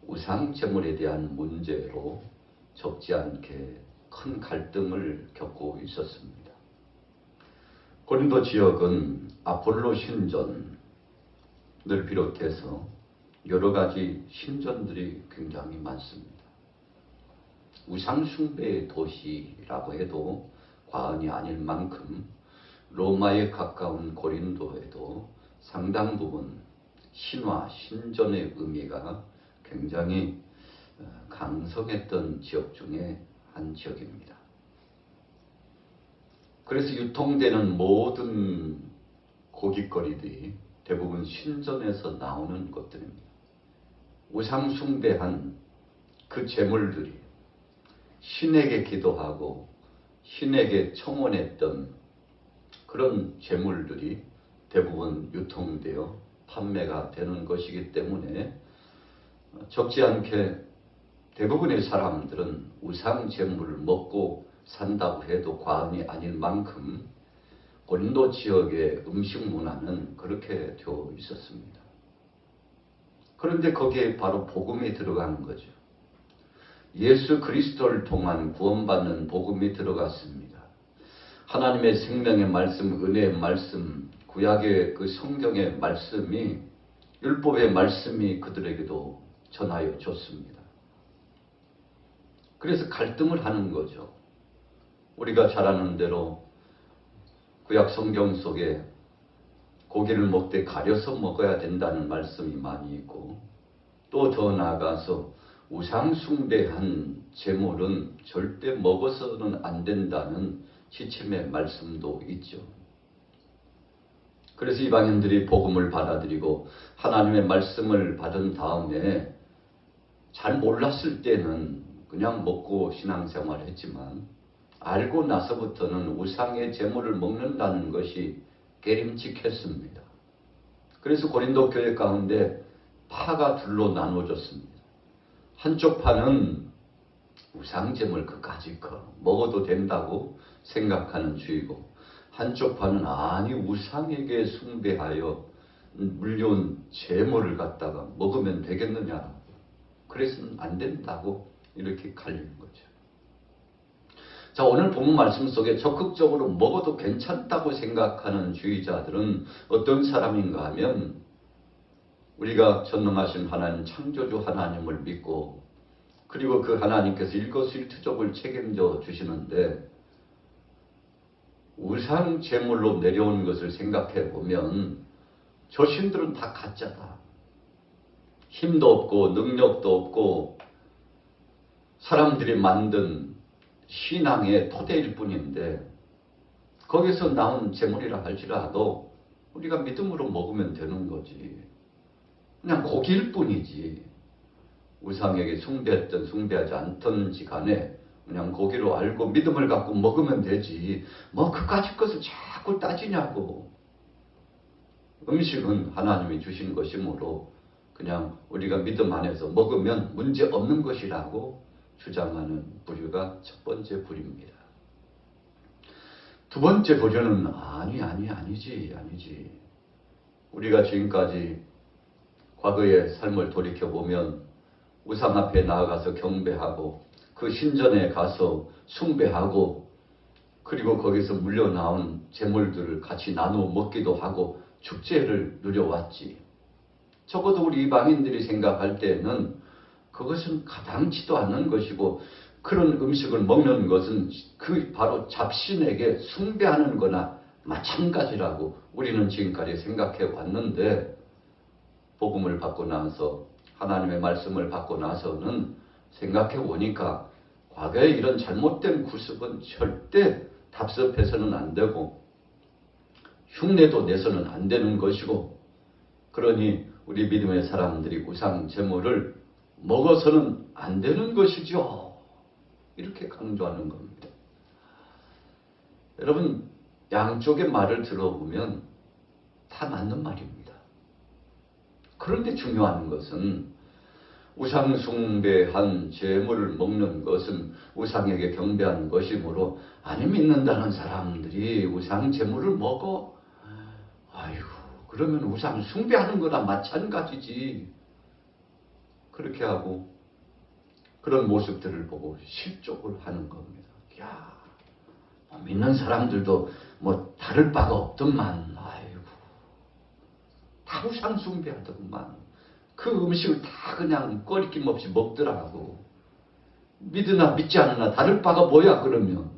우상 제물에 대한 문제로 적지 않게 큰 갈등을 겪고 있었습니다. 고린도 지역은 아폴로 신전을 비롯해서 여러 가지 신전들이 굉장히 많습니다. 우상 숭배의 도시라고 해도 과언이 아닐 만큼 로마에 가까운 고린도에도 상당 부분 신화, 신전의 의미가 굉장히 강성했던 지역 중에 한 지역입니다. 그래서 유통되는 모든 고깃거리들이 대부분 신전에서 나오는 것들입니다. 우상 숭배한 그 제물들이 신에게 기도하고 신에게 청원했던 그런 제물들이 대부분 유통되어 판매가 되는 것이기 때문에 적지 않게 대부분의 사람들은 우상 제물을 먹고 산다고 해도 과언이 아닐 만큼 고린도 지역의 음식 문화는 그렇게 되어 있었습니다. 그런데 거기에 바로 복음이 들어가는 거죠. 예수 그리스도를 통한 구원받는 복음이 들어갔습니다. 하나님의 생명의 말씀, 은혜의 말씀, 구약의 그 성경의 말씀이, 율법의 말씀이 그들에게도 전하여 줬습니다. 그래서 갈등을 하는 거죠. 우리가 잘 아는 대로 구약 성경 속에 고기를 먹되 가려서 먹어야 된다는 말씀이 많이 있고, 또 더 나아가서 우상 숭배한 제물은 절대 먹어서는 안 된다는 지침의 말씀도 있죠. 그래서 이방인들이 복음을 받아들이고 하나님의 말씀을 받은 다음에 잘 몰랐을 때는 그냥 먹고 신앙생활을 했지만 알고 나서부터는 우상의 제물을 먹는다는 것이 깨림칙했습니다. 그래서 고린도 교회 가운데 파가 둘로 나누어졌습니다. 한쪽 파는 우상 제물 그까짓 거 먹어도 된다고 생각하는 주의고, 한쪽 파는 아니 우상에게 숭배하여 물려온 제물을 갖다가 먹으면 되겠느냐, 그래서는 안 된다고 이렇게 갈리는 거죠. 자, 오늘 본문 말씀 속에 적극적으로 먹어도 괜찮다고 생각하는 주의자들은 어떤 사람인가 하면, 우리가 전능하신 하나님, 창조주 하나님을 믿고, 그리고 그 하나님께서 일거수일투족을 책임져 주시는데 우상 제물로 내려오는 것을 생각해 보면 저 신들은 다 가짜다. 힘도 없고 능력도 없고 사람들이 만든 신앙의 토대일 뿐인데, 거기서 나온 제물이라 할지라도 우리가 믿음으로 먹으면 되는 거지. 그냥 고기일 뿐이지. 우상에게 숭배했든 숭배하지 않든지 간에 그냥 고기로 알고 믿음을 갖고 먹으면 되지. 뭐 그까짓 것을 자꾸 따지냐고. 음식은 하나님이 주신 것이므로 그냥 우리가 믿음 안에서 먹으면 문제 없는 것이라고 주장하는 부류가 첫 번째 부류입니다. 두 번째 부류는 아니지. 우리가 지금까지 과거의 삶을 돌이켜보면 우상 앞에 나아가서 경배하고 그 신전에 가서 숭배하고, 그리고 거기서 물려나온 제물들을 같이 나누어 먹기도 하고 축제를 누려왔지. 적어도 우리 이방인들이 생각할 때는 그것은 가당치도 않는 것이고, 그런 음식을 먹는 것은 그 바로 잡신에게 숭배하는 거나 마찬가지라고 우리는 지금까지 생각해 왔는데, 복음을 받고 나서, 하나님의 말씀을 받고 나서는 생각해 보니까 과거에 이런 잘못된 구습은 절대 답습해서는 안 되고 흉내도 내서는 안 되는 것이고, 그러니 우리 믿음의 사람들이 우상 제물을 먹어서는 안 되는 것이죠. 이렇게 강조하는 겁니다. 여러분, 양쪽의 말을 들어보면 다 맞는 말입니다. 그런데 중요한 것은 우상 숭배한 제물을 먹는 것은 우상에게 경배하는 것이므로 안 믿는다는 사람들이 우상 제물을 먹어? 아이고, 그러면 우상 숭배하는 거나 마찬가지지. 그렇게 하고 그런 모습들을 보고 실족을 하는 겁니다. 야, 믿는 사람들도 뭐 다를 바가 없더만, 아이고, 다 우상 숭배하더구만. 그 음식을 다 그냥 꺼리낌 없이 먹더라고. 믿으나 믿지 않으나 다를 바가 뭐야 그러면.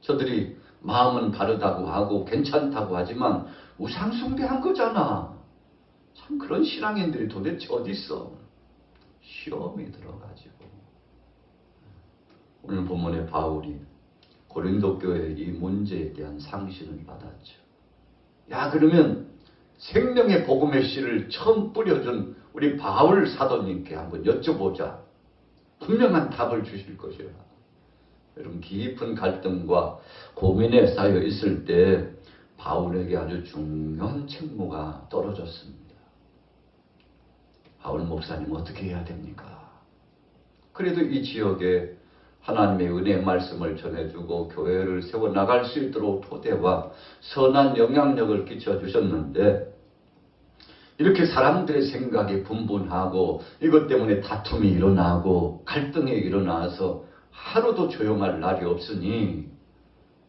저들이 마음은 바르다고 하고 괜찮다고 하지만 우상 숭배한 거잖아. 참 그런 신앙인들이 도대체 어디 있어? 시험이 들어가지고. 오늘 본문의 바울이 고린도 교회의 이 문제에 대한 상신을 받았죠. 야, 그러면 생명의 복음의 씨를 처음 뿌려준 우리 바울 사도님께 한번 여쭤보자. 분명한 답을 주실 것이라. 여러분, 깊은 갈등과 고민에 쌓여 있을 때 바울에게 아주 중요한 책무가 떨어졌습니다. 바울 목사님 어떻게 해야 됩니까? 그래도 이 지역에 하나님의 은혜의 말씀을 전해주고 교회를 세워나갈 수 있도록 토대와 선한 영향력을 끼쳐주셨는데 이렇게 사람들의 생각이 분분하고 이것 때문에 다툼이 일어나고 갈등이 일어나서 하루도 조용할 날이 없으니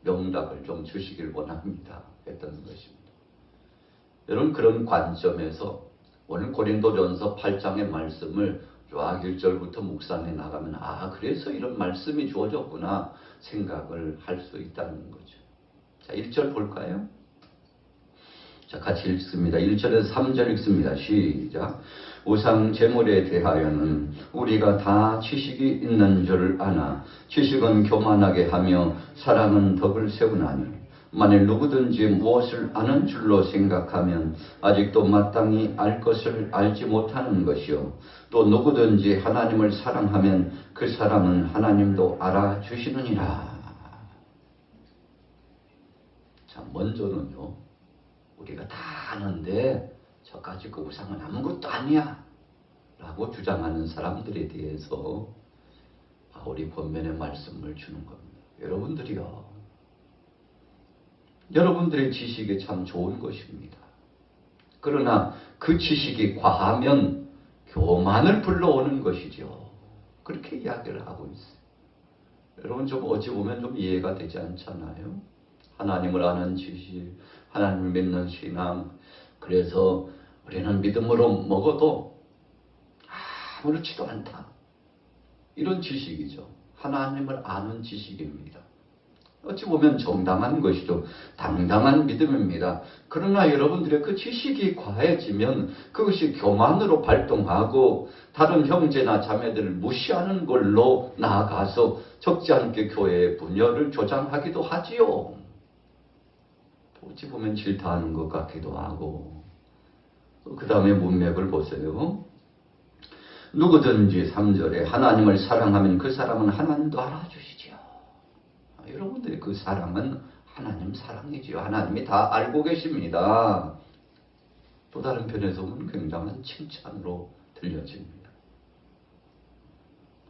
명답을 좀 주시길 원합니다 했던 것입니다. 여러분, 그런 관점에서 오늘 고린도전서 8장의 말씀을 쫙 1절부터 묵상해 나가면 아, 그래서 이런 말씀이 주어졌구나 생각을 할 수 있다는 거죠. 자, 1절 볼까요? 자, 같이 읽습니다. 1절에서 3절 읽습니다. 시작. 우상 제물에 대하여는 우리가 다 지식이 있는 줄 아나 지식은 교만하게 하며 사랑은 덕을 세우나니 만일 누구든지 무엇을 아는 줄로 생각하면 아직도 마땅히 알 것을 알지 못하는 것이요 또 누구든지 하나님을 사랑하면 그 사람은 하나님도 알아주시느니라. 자, 먼저는요, 우리가 다 아는데 저까지 그 우상은 아무것도 아니야 라고 주장하는 사람들에 대해서 바울이 권면의 말씀을 주는 겁니다. 여러분들의 지식이 참 좋은 것입니다. 그러나 그 지식이 과하면 교만을 불러오는 것이죠. 그렇게 이야기를 하고 있어요. 여러분, 좀 어찌 보면 좀 이해가 되지 않잖아요. 하나님을 아는 지식, 하나님을 믿는 신앙, 그래서 우리는 믿음으로 먹어도 아무렇지도 않다. 이런 지식이죠. 하나님을 아는 지식입니다. 어찌 보면 정당한 것이죠. 당당한 믿음입니다. 그러나 여러분들의 그 지식이 과해지면 그것이 교만으로 발동하고 다른 형제나 자매들을 무시하는 걸로 나아가서 적지 않게 교회의 분열을 조장하기도 하지요. 어찌 보면 질타하는 것 같기도 하고. 그 다음에 문맥을 보세요. 누구든지 3절에 하나님을 사랑하면 그 사람은 하나님도 알아주시지요. 여러분들의 그 사랑은 하나님 사랑이지요. 하나님이 다 알고 계십니다. 또 다른 편에서 보면 굉장한 칭찬으로 들려집니다.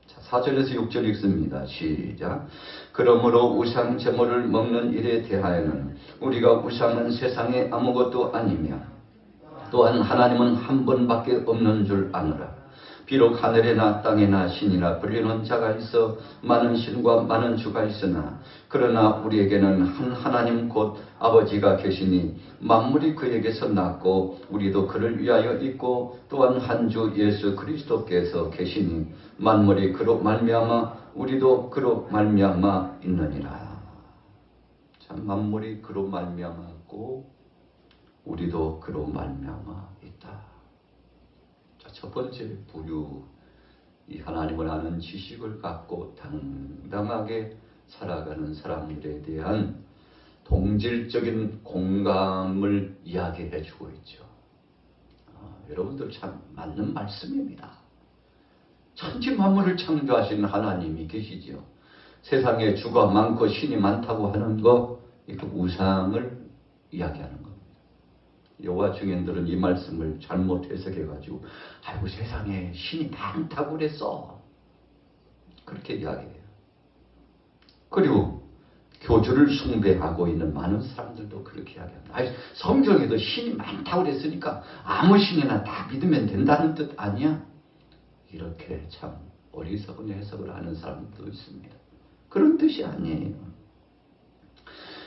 자, 4절에서 6절 읽습니다. 시작. 그러므로 우상 제물을 먹는 일에 대하여는 우리가 우상은 세상에 아무것도 아니며 또한 하나님은 한 분밖에 없는 줄 아노라. 비록 하늘에나 땅에나 신이라 불리는 자가 있어 많은 신과 많은 주가 있으나 그러나 우리에게는 한 하나님 곧 아버지가 계시니 만물이 그에게서 났고 우리도 그를 위하여 있고 또한 한 주 예수 그리스도께서 계시니 만물이 그로 말미암아 우리도 그로 말미암아 있느니라. 참, 만물이 그로 말미암았고 우리도 그로 말미암아 있다. 첫 번째 부유, 이 하나님을 아는 지식을 갖고 당당하게 살아가는 사람들에 대한 동질적인 공감을 이야기해 주고 있죠. 여러분들 참 맞는 말씀입니다. 천지 만물을 창조하신 하나님이 계시지요. 세상에 주가 많고 신이 많다고 하는 거, 이거 우상을 이야기하는 겁니다. 여호와 증인들은 이 말씀을 잘못 해석해가지고 아이고 세상에 신이 많다고 그랬어. 그렇게 이야기해요. 그리고 교주를 숭배하고 있는 많은 사람들도 그렇게 이야기합니다. 아니, 성경에도 신이 많다고 그랬으니까 아무 신이나 다 믿으면 된다는 뜻 아니야? 이렇게 참 어리석은 해석을 하는 사람들도 있습니다. 그런 뜻이 아니에요.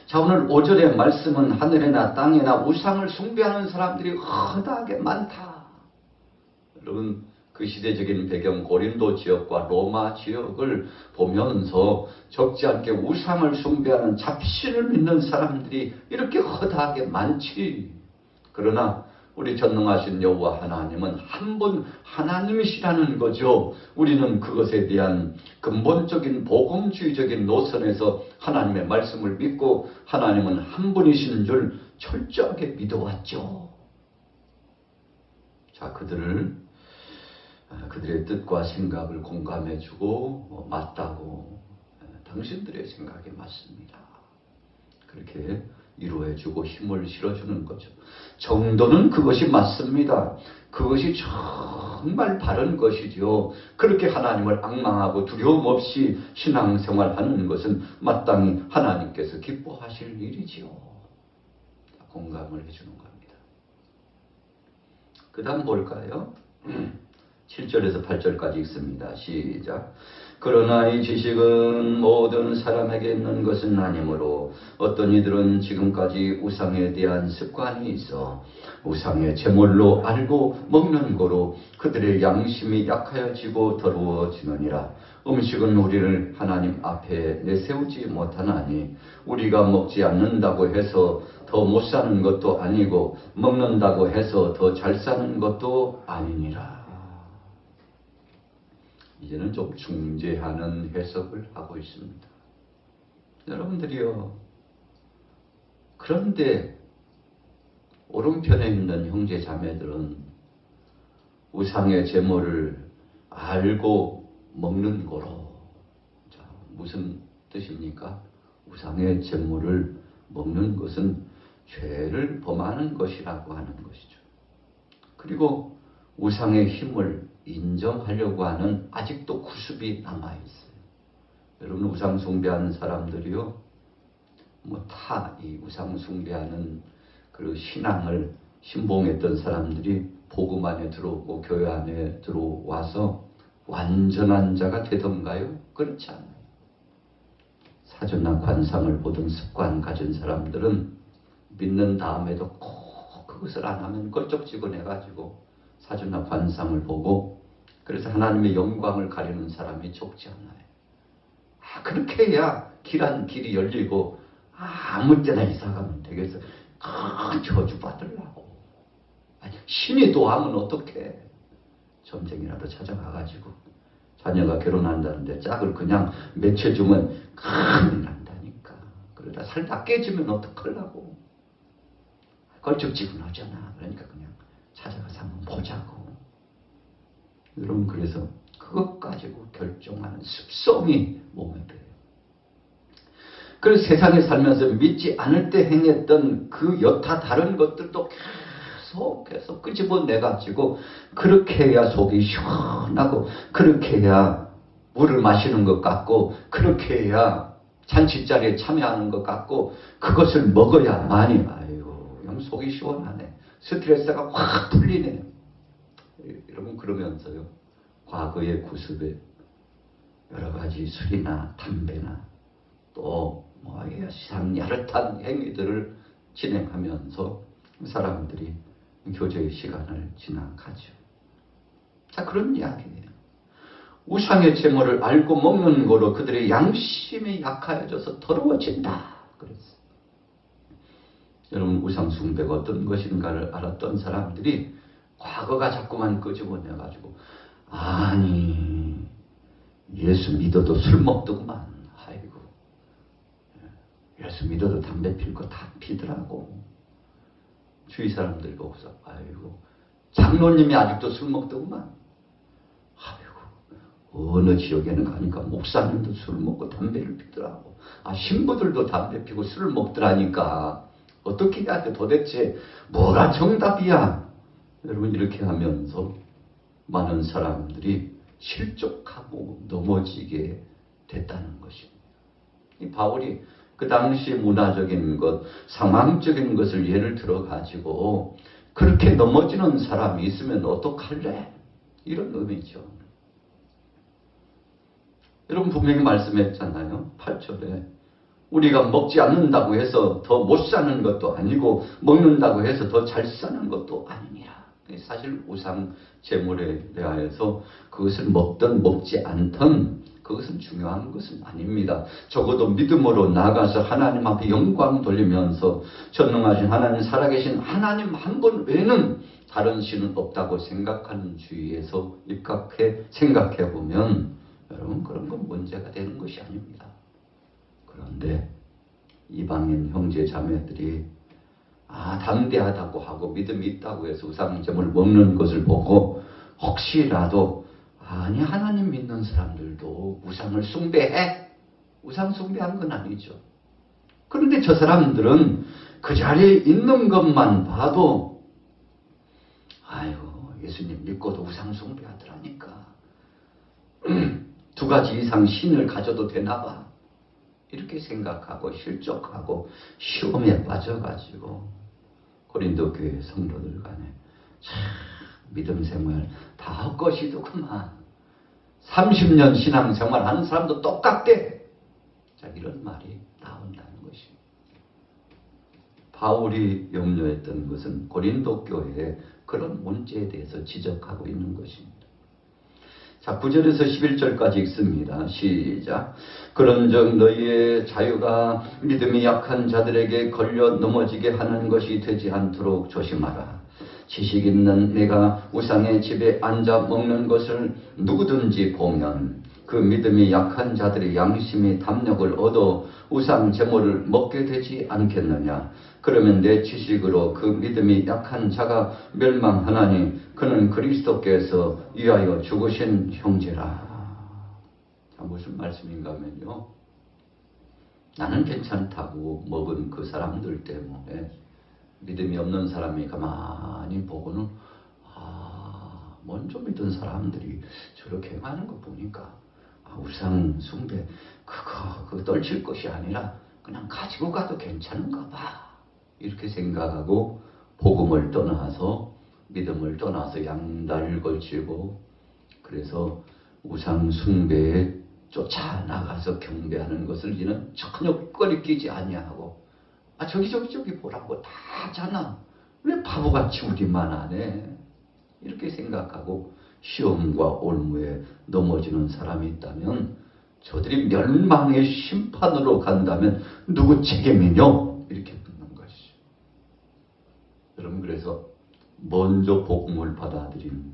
자, 오늘 5절의 말씀은 하늘에나 땅에나 우상을 숭배하는 사람들이 허다하게 많다. 여러분, 그 시대적인 배경 고린도 지역과 로마 지역을 보면서 적지 않게 우상을 숭배하는 잡신을 믿는 사람들이 이렇게 허다하게 많지. 그러나 우리 전능하신 여호와 하나님은 한 분 하나님이시라는 거죠. 우리는 그것에 대한 근본적인 복음주의적인 노선에서 하나님의 말씀을 믿고 하나님은 한 분이신 줄 철저하게 믿어왔죠. 자, 그들의 뜻과 생각을 공감해주고 맞다고 당신들의 생각이 맞습니다. 그렇게 위로해주고 힘을 실어주는 거죠. 정도는 그것이 맞습니다. 그것이 정말 바른 것이죠. 그렇게 하나님을 앙망하고 두려움 없이 신앙생활하는 것은 마땅히 하나님께서 기뻐하실 일이지요. 공감을 해주는 겁니다. 그 다음 뭘까요? 7절에서 8절까지 읽습니다. 시작. 그러나 이 지식은 모든 사람에게 있는 것은 아니므로 어떤 이들은 지금까지 우상에 대한 습관이 있어 우상의 제물로 알고 먹는 거로 그들의 양심이 약하여지고 더러워지느니라. 음식은 우리를 하나님 앞에 내세우지 못하나니 우리가 먹지 않는다고 해서 더 못 사는 것도 아니고 먹는다고 해서 더 잘 사는 것도 아니니라. 이제는 좀 중재하는 해석을 하고 있습니다. 여러분들이요, 그런데 오른편에 있는 형제 자매들은 우상의 제물을 알고 먹는 거로. 자, 무슨 뜻입니까? 우상의 제물을 먹는 것은 죄를 범하는 것이라고 하는 것이죠. 그리고 우상의 힘을 인정하려고 하는 아직도 구습이 남아있어요. 여러분, 우상 숭배하는 사람들이요, 이 우상 숭배하는 그 신앙을 신봉했던 사람들이 복음 안에 들어오고 교회 안에 들어와서 완전한 자가 되던가요? 그렇지 않아요. 사주나 관상을 보던 습관 가진 사람들은 믿는 다음에도 꼭 그것을 안 하면 껄쩍지근해가지고 사주나 관상을 보고 그래서 하나님의 영광을 가리는 사람이 적지 않아요. 그렇게 해야 길이 열리고 아무 때나 이사 가면 되겠어. 저주 받으려고. 신이 도하면 어떡해. 점쟁이라도 찾아가가지고 자녀가 결혼한다는데 짝을 그냥 맺혀주면 큰일 난다니까. 그러다 살다 깨지면 어떡하려고. 걸쭉지근하잖아. 그러니까 그냥 찾아가서 한번 보자고. 여러분, 그래서 그것 가지고 결정하는 습성이 몸에 배요. 그래서 세상에 살면서 믿지 않을 때 행했던 그 여타 다른 것들도 계속 끄집어내가지고 그렇게 해야 속이 시원하고 그렇게 해야 물을 마시는 것 같고 그렇게 해야 잔치자리에 참여하는 것 같고 그것을 먹어야만이 그냥 속이 시원하네. 스트레스가 확 풀리네. 여러분, 그러면서요, 과거의 구습에 여러 가지 술이나 담배나 또 세상 야릇한 행위들을 진행하면서 사람들이 교제의 시간을 지나가죠. 자, 그런 이야기예요. 우상의 제물을 알고 먹는 거로 그들의 양심이 약하여져서 더러워진다. 그랬어요. 여러분, 우상 숭배가 어떤 것인가를 알았던 사람들이 과거가 자꾸만 끄집어내가지고 아니 예수 믿어도 술 먹더구만. 아이고, 예수 믿어도 담배 필 거 다 피더라고. 주위 사람들 보고서 아이고, 장로님이 아직도 술 먹더구만. 아이고, 어느 지역에는 가니까 목사님도 술 먹고 담배를 피더라고. 신부들도 담배 피고 술을 먹더라니까. 어떻게 해야 돼? 도대체 뭐가 정답이야? 여러분, 이렇게 하면서 많은 사람들이 실족하고 넘어지게 됐다는 것입니다. 이 바울이 그 당시 문화적인 것, 상황적인 것을 예를 들어 가지고 그렇게 넘어지는 사람이 있으면 어떡할래? 이런 의미죠. 여러분 분명히 말씀했잖아요. 8절에 우리가 먹지 않는다고 해서 더 못 사는 것도 아니고 먹는다고 해서 더 잘 사는 것도 아니니라. 사실 우상 제물에 대하여서 그것을 먹든 먹지 않든 그것은 중요한 것은 아닙니다. 적어도 믿음으로 나아가서 하나님 앞에 영광 돌리면서 전능하신 하나님, 살아계신 하나님 한 분 외에는 다른 신은 없다고 생각하는 주의에서 입각해 생각해 보면 여러분 그런 건 문제가 되는 것이 아닙니다. 그런데 이방인 형제 자매들이 담대하다고 하고 믿음이 있다고 해서 우상제물을 먹는 것을 보고 혹시라도 아니 하나님 믿는 사람들도 우상을 숭배해? 우상 숭배한 건 아니죠. 그런데 저 사람들은 그 자리에 있는 것만 봐도 아유 예수님 믿고도 우상 숭배하더라니까. 두 가지 이상 신을 가져도 되나 봐. 이렇게 생각하고 실족하고 시험에 빠져가지고 고린도 교회 성도들 간에 참 믿음 생활 다 헛것이더구만. 30년 신앙생활 하는 사람도 똑같대. 자, 이런 말이 나온다는 것입니다. 바울이 염려했던 것은 고린도 교회의 그런 문제에 대해서 지적하고 있는 것입니다. 자, 9절에서 11절까지 읽습니다. 시작. 그런즉 너희의 자유가 믿음이 약한 자들에게 걸려 넘어지게 하는 것이 되지 않도록 조심하라. 지식 있는 내가 우상의 집에 앉아 먹는 것을 누구든지 보면 그 믿음이 약한 자들의 양심이 담력을 얻어 우상 제물을 먹게 되지 않겠느냐. 그러면 내 지식으로 그 믿음이 약한 자가 멸망하나니 그는 그리스도께서 위하여 죽으신 형제라. 자, 무슨 말씀인가 하면요. 나는 괜찮다고 먹은 그 사람들 때문에 믿음이 없는 사람이 가만히 보고는 먼저 믿은 사람들이 저렇게 하는 거 보니까 우상 숭배 그거 떨칠 것이 아니라 그냥 가지고 가도 괜찮은가 봐. 이렇게 생각하고 복음을 떠나서 믿음을 떠나서 양다리를 걸치고 그래서 우상 숭배에 쫓아나가서 경배하는 것을 이는 전혀 꺼리끼지 아니하고 저기 보라고 다 하잖아. 왜 바보같이 우리만 안 해? 이렇게 생각하고 시험과 올무에 넘어지는 사람이 있다면 저들이 멸망의 심판으로 간다면 누구 책임이뇨? 이렇게 묻는 것이죠. 여러분 그래서 먼저 복음을 받아들인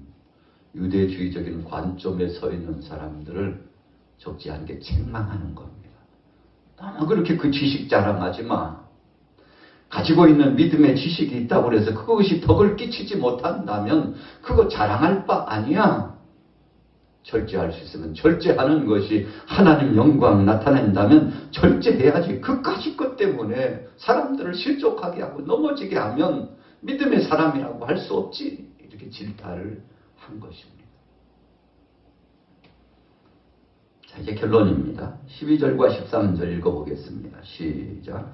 유대주의적인 관점에 서 있는 사람들을 적지 않게 책망하는 겁니다. 너무 그렇게 그 지식 자랑하지 마. 가지고 있는 믿음의 지식이 있다고 해서 그것이 덕을 끼치지 못한다면 그거 자랑할 바 아니야. 절제할 수 있으면 절제하는 것이 하나님 영광 나타낸다면 절제해야지. 그까짓 것 때문에 사람들을 실족하게 하고 넘어지게 하면 믿음의 사람이라고 할 수 없지. 이렇게 질타를 한 것입니다. 자, 이제 결론입니다. 12절과 13절 읽어보겠습니다. 시작.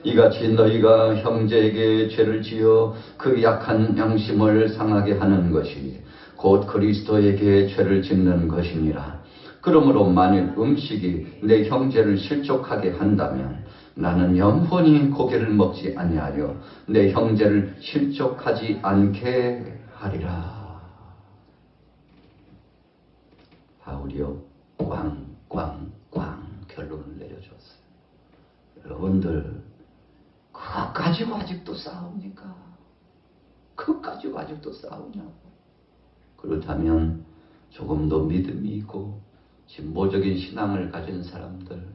이같이 너희가 형제에게 죄를 지어 그 약한 양심을 상하게 하는 것이 곧 그리스도에게 죄를 짓는 것이니라. 그러므로 만일 음식이 내 형제를 실족하게 한다면 나는 영원히 고기를 먹지 아니하여 내 형제를 실족하지 않게 하리라. 바울이요 꽝꽝꽝 결론을 내려줬어요. 여러분들 그거 가지고 아직도 싸웁니까? 그거 가지고 아직도 싸우냐고. 그렇다면 조금 더 믿음이 있고 진보적인 신앙을 가진 사람들,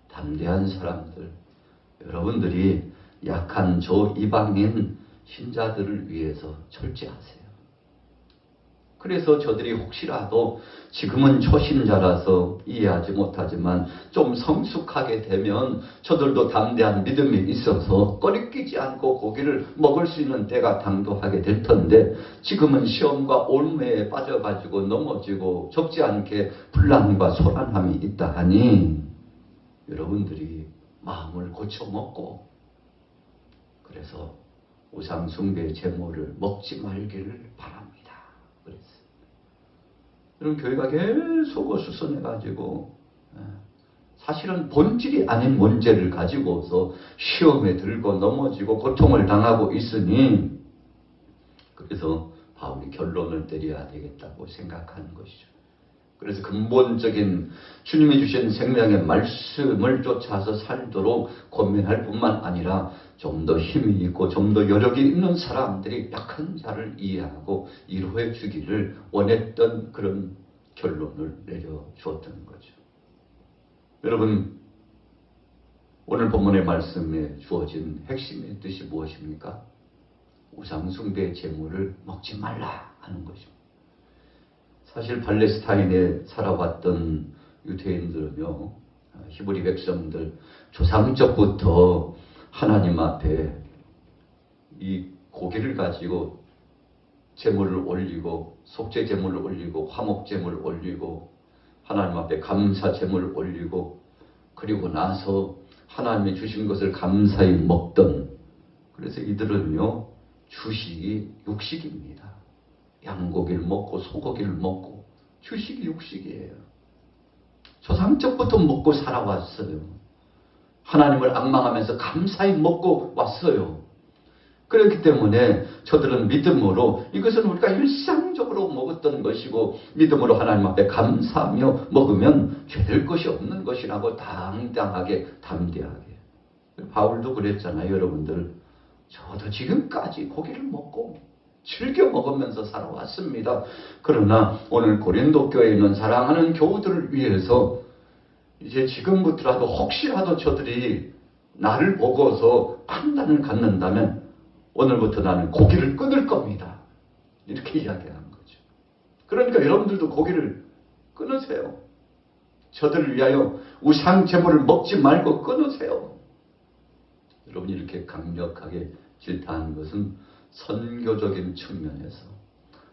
담대한 사람들, 여러분들이 약한 저 이방인 신자들을 위해서 절제하세요. 그래서 저들이 혹시라도 지금은 초신자라서 이해하지 못하지만 좀 성숙하게 되면 저들도 담대한 믿음이 있어서 꺼리끼지 않고 고기를 먹을 수 있는 때가 당도하게 될 텐데 지금은 시험과 올무에 빠져가지고 넘어지고 적지 않게 불안과 소란함이 있다 하니 여러분들이 마음을 고쳐먹고, 그래서 우상숭배 제물을 먹지 말기를 바랍니다. 그랬어요. 그럼 교회가 계속 어수선해가지고 사실은 본질이 아닌 문제를 가지고서 시험에 들고 넘어지고 고통을 당하고 있으니, 그래서 바울이 결론을 내려야 되겠다고 생각하는 것이죠. 그래서 근본적인 주님이 주신 생명의 말씀을 쫓아서 살도록 권면할 뿐만 아니라 좀 더 힘이 있고 좀 더 여력이 있는 사람들이 약한 자를 이해하고 위로해 주기를 원했던 그런 결론을 내려주었던 거죠. 여러분, 오늘 본문의 말씀에 주어진 핵심의 뜻이 무엇입니까? 우상숭배 제물을 먹지 말라 하는 것입니다. 사실 팔레스타인에 살아왔던 유대인들은요, 히브리 백성들 조상적부터 하나님 앞에 이 고기를 가지고 제물을 올리고, 속죄 제물을 올리고, 화목 제물을 올리고, 하나님 앞에 감사 제물을 올리고, 그리고 나서 하나님이 주신 것을 감사히 먹던, 그래서 이들은요 주식이 육식입니다. 양고기를 먹고 소고기를 먹고 주식이 육식이에요. 조상적부터 먹고 살아왔어요. 하나님을 앙망하면서 감사히 먹고 왔어요. 그렇기 때문에 저들은 믿음으로, 이것은 우리가 일상적으로 먹었던 것이고 믿음으로 하나님 앞에 감사하며 먹으면 죄될 것이 없는 것이라고 당당하게 담대하게. 바울도 그랬잖아요. 여러분들, 저도 지금까지 고기를 먹고 즐겨 먹으면서 살아왔습니다. 그러나 오늘 고린도 교회에 있는 사랑하는 교우들을 위해서 이제 지금부터라도 혹시라도 저들이 나를 보고서 판단을 갖는다면 오늘부터 나는 고기를 끊을 겁니다. 이렇게 이야기하는 거죠. 그러니까 여러분들도 고기를 끊으세요. 저들을 위하여 우상 제물을 먹지 말고 끊으세요. 여러분이 이렇게 강력하게 질타하는 것은 선교적인 측면에서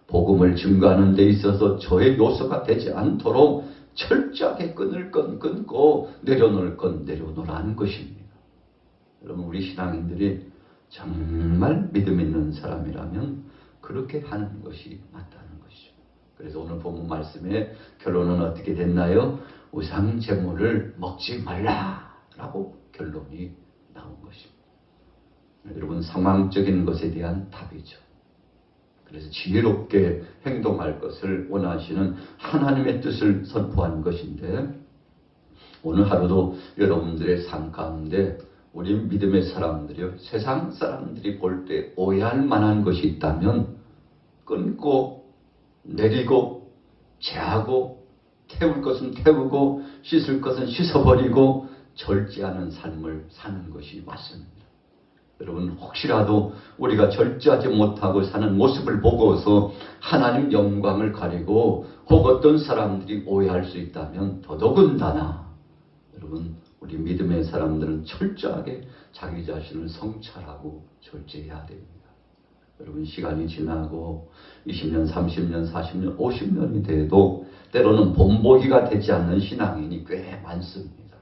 복음을 증거하는 데 있어서 저의 요소가 되지 않도록 철저하게 끊을 건 끊고 내려놓을 건 내려놓으라는 것입니다. 여러분, 우리 신앙인들이 정말 믿음 있는 사람이라면 그렇게 하는 것이 맞다는 것이죠. 그래서 오늘 본문 말씀의 결론은 어떻게 됐나요? 우상 제물을 먹지 말라라고 결론이 나온 것입니다. 여러분, 상황적인 것에 대한 답이죠. 그래서 지혜롭게 행동할 것을 원하시는 하나님의 뜻을 선포한 것인데, 오늘 하루도 여러분들의 삶 가운데 우리 믿음의 사람들이요, 세상 사람들이 볼 때 오해할 만한 것이 있다면 끊고 내리고 제하고, 태울 것은 태우고 씻을 것은 씻어버리고 절제하는 삶을 사는 것이 맞습니다. 여러분, 혹시라도 우리가 절제하지 못하고 사는 모습을 보고서 하나님 영광을 가리고 혹 어떤 사람들이 오해할 수 있다면 더더군다나 여러분, 우리 믿음의 사람들은 철저하게 자기 자신을 성찰하고 절제해야 됩니다. 여러분, 시간이 지나고 20년, 30년, 40년, 50년이 돼도 때로는 본보기가 되지 않는 신앙인이 꽤 많습니다.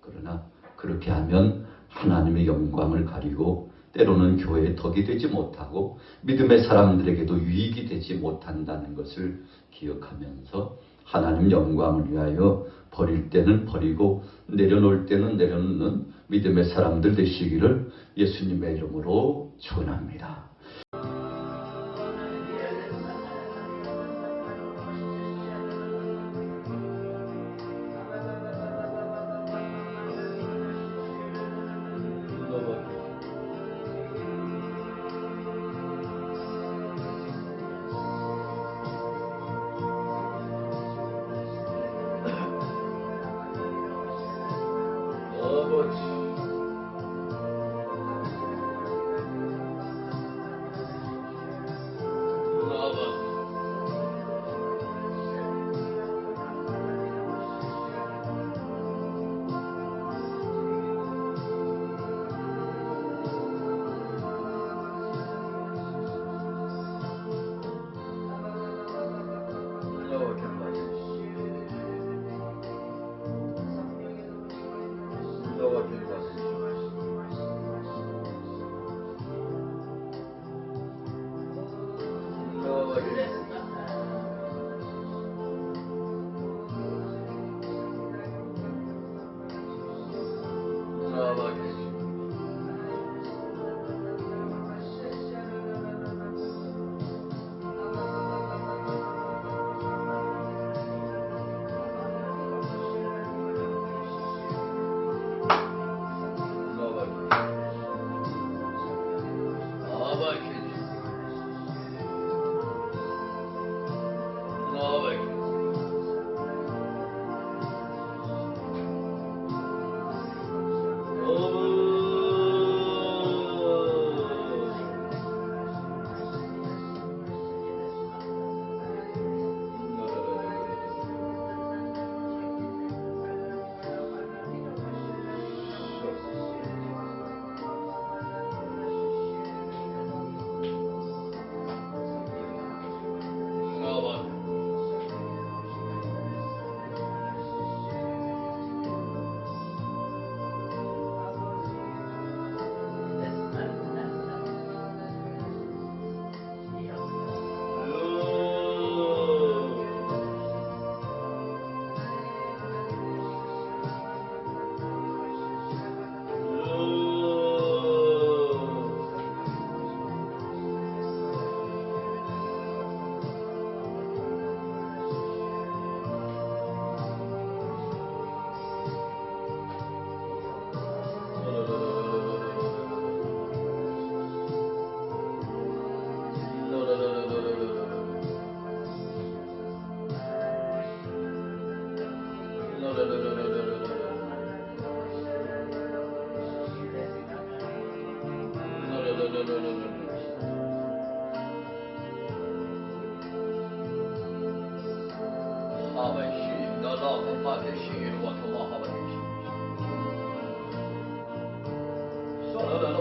그러나 그렇게 하면 하나님의 영광을 가리고 때로는 교회에 덕이 되지 못하고 믿음의 사람들에게도 유익이 되지 못한다는 것을 기억하면서 하나님 영광을 위하여 버릴 때는 버리고 내려놓을 때는 내려놓는 믿음의 사람들 되시기를 예수님의 이름으로 축원합니다. 哈巴须，那老婆把这须我他妈哈巴须，算了。